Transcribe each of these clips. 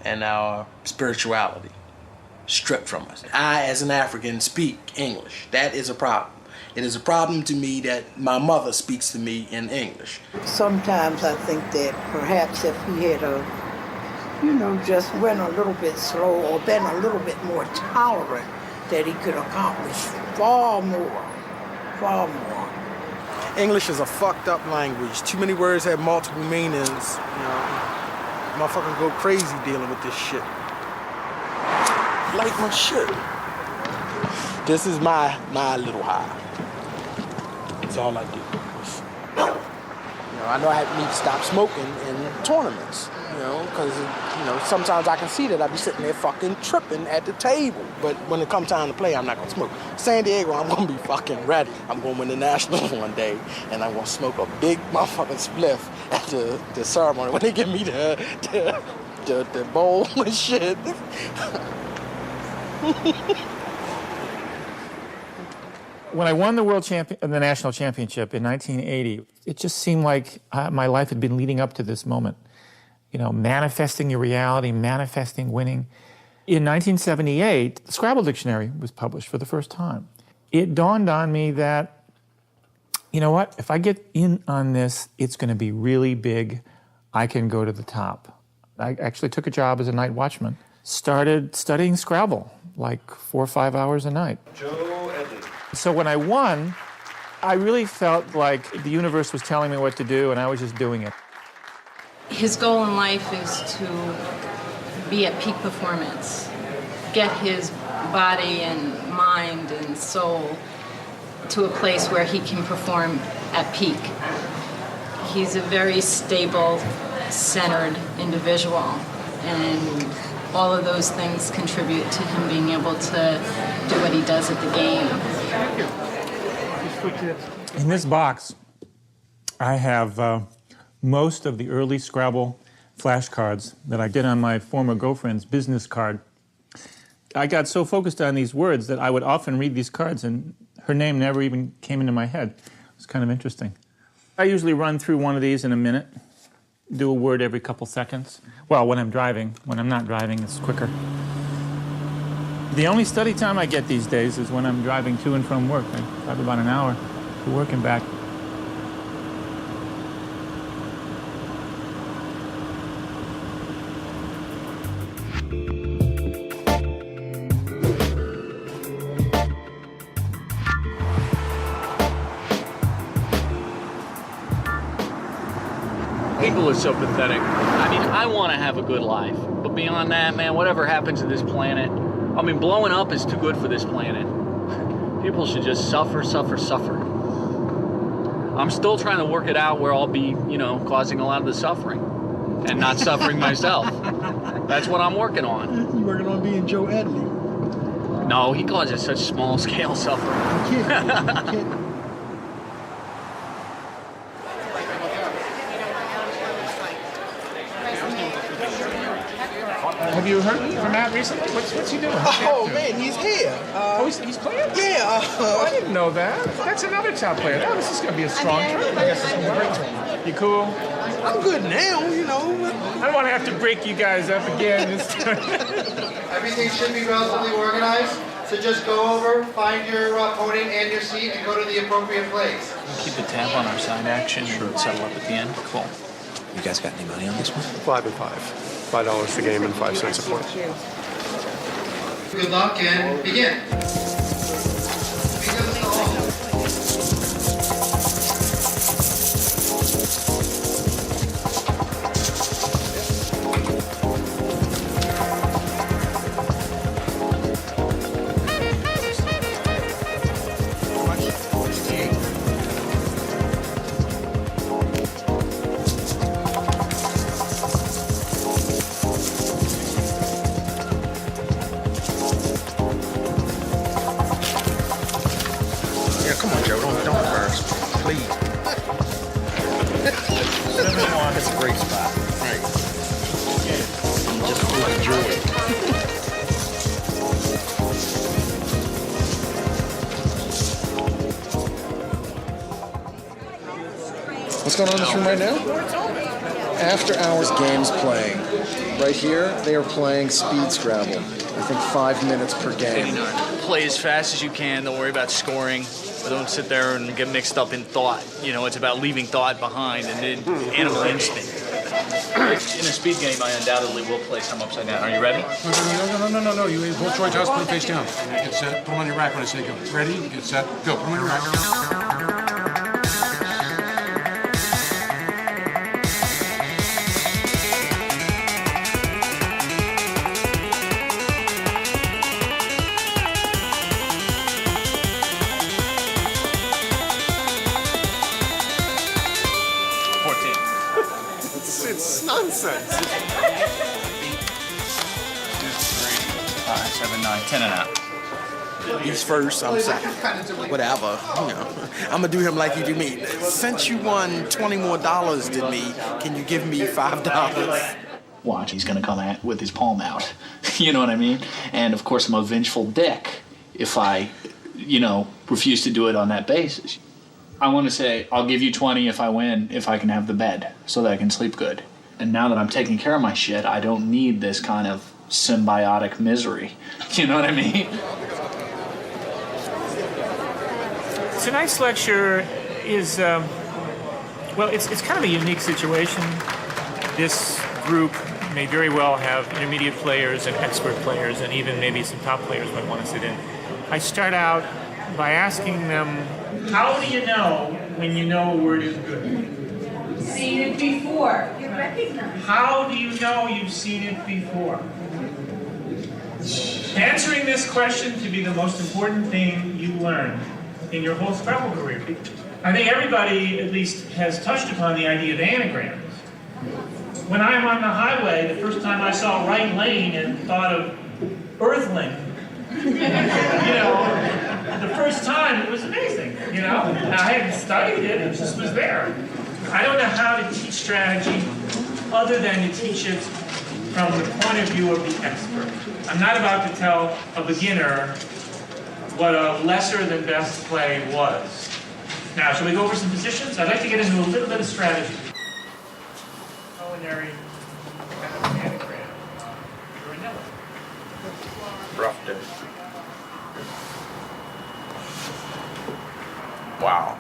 and our spirituality stripped from us. I, as an African, speak English. That is a problem. It is a problem to me that my mother speaks to me in English. Sometimes I think that perhaps if he had just went a little bit slow or been a little bit more tolerant, that he could accomplish far more. English is a fucked up language. Too many words have multiple meanings. Motherfuckers go crazy dealing with this shit. Like my shit. This is my little high. That's all I do. I know I need to stop smoking in tournaments, because, sometimes I can see that I be sitting there fucking tripping at the table. But when it comes time to play, I'm not gonna smoke. San Diego, I'm gonna be fucking ready. I'm gonna win the Nationals one day, and I'm gonna smoke a big motherfucking spliff at the ceremony when they give me the bowl and shit. When I won the national championship in 1980, it just seemed like my life had been leading up to this moment. Manifesting your reality, manifesting winning. In 1978, the Scrabble Dictionary was published for the first time. It dawned on me that, you know what, if I get in on this, it's going to be really big. I can go to the top. I actually took a job as a night watchman. Started studying Scrabble, like 4 or 5 hours a night. So when I won, I really felt like the universe was telling me what to do, and I was just doing it. His goal in life is to be at peak performance, get his body and mind and soul to a place where he can perform at peak. He's a very stable, centered individual, and all of those things contribute to him being able to do what he does at the game. In this box, I have most of the early Scrabble flashcards that I did on my former girlfriend's business card. I got so focused on these words that I would often read these cards and her name never even came into my head. It was kind of interesting. I usually run through one of these in a minute, do a word every couple seconds. Well, when I'm driving. When I'm not driving, it's quicker. The only study time I get these days is when I'm driving to and from work. I drive about an hour to work and back. People are so pathetic. I mean, I want to have a good life, but beyond that, man, whatever happens to this planet, I mean, blowing up is too good for this planet. People should just suffer. I'm still trying to work it out where I'll be, causing a lot of the suffering and not suffering myself. That's what I'm working on. You working on being Joe Adley? No, he causes such small-scale suffering. You can't. Have you heard from Matt recently? What's he doing? Oh, man, he's here. He's playing? Yeah. I didn't know that. That's another top player. Oh, this is going to be a strong tournament. I guess it's going to be a great tournament. You cool? I'm good now, I don't want to have to break you guys up again this time. Everything should be relatively organized, so just go over, find your opponent and your seat, and go to the appropriate place. Keep a tab on our side action and settle up at the end. Cool. You guys got any money on this one? 5 and 5. $5 the game and 5 cents a point. Good luck and begin. Come on, Joe, don't embarrass me, please. That's a great spot. Right. Just enjoy it. What's going on in this room right now? After hours games playing. Right here, they are playing speed Scrabble. I think 5 minutes per game. Play as fast as you can. Don't worry about scoring. Don't sit there and get mixed up in thought. You know, it's about leaving thought behind and then animal instinct. In a speed game, I undoubtedly will play some upside down. Are you ready? No. You hold Troy Toss, put him face down. Get set, put him on your rack when I say go. Ready, get set, go. Put him on your rack. 14. It's nonsense. 2, 3, 5, 7, 9, 10 and out. He's first, I'm second. Whatever, you know. I'm gonna do him like you do me. Since you won $20 more than me, can you give me $5? Watch, he's gonna come at with his palm out. You know what I mean? And of course, I'm a vengeful dick if I, refuse to do it on that basis. I want to say, I'll give you 20 if I win, if I can have the bed, so that I can sleep good. And now that I'm taking care of my shit, I don't need this kind of symbiotic misery. You know what I mean? Tonight's lecture is, it's kind of a unique situation. This group may very well have intermediate players and expert players, and even maybe some top players might want to sit in. I start out by asking them, how do you know when you know a word is good? Seen it before. You recognize. How do you know you've seen it before? Answering this question to be the most important thing you learn in your whole Scrabble career. I think everybody at least has touched upon the idea of anagrams. When I'm on the highway, the first time I saw right lane and thought of earthling, the first time it was amazing, I hadn't studied it, it just was there. I don't know how to teach strategy other than to teach it from the point of view of the expert. I'm not about to tell a beginner what a lesser than best play was. Now, shall we go over some positions? I'd like to get into a little bit of strategy. Culinary kind of anagram. Vanilla. Rough day. Wow.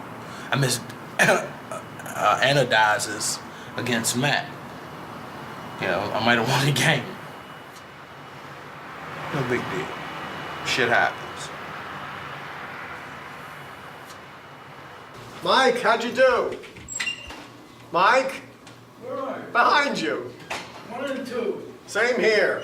I missed anodizes against Matt. I might have won the game. No big deal. Shit happens. Mike, how'd you do? Mike? Behind you. 1 and 2. Same here.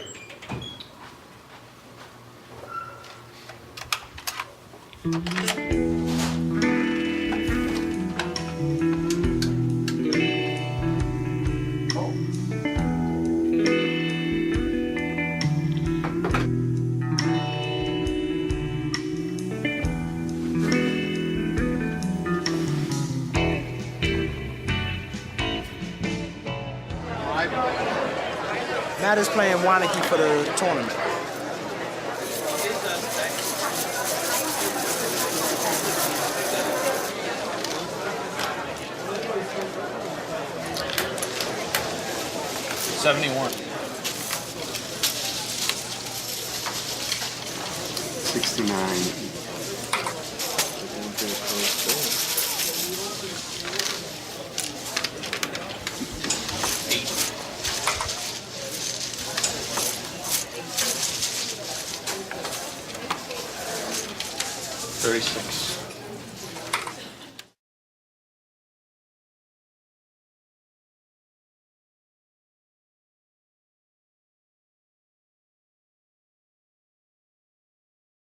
Matt is playing Wanaki for the tournament. $71. 69. $36.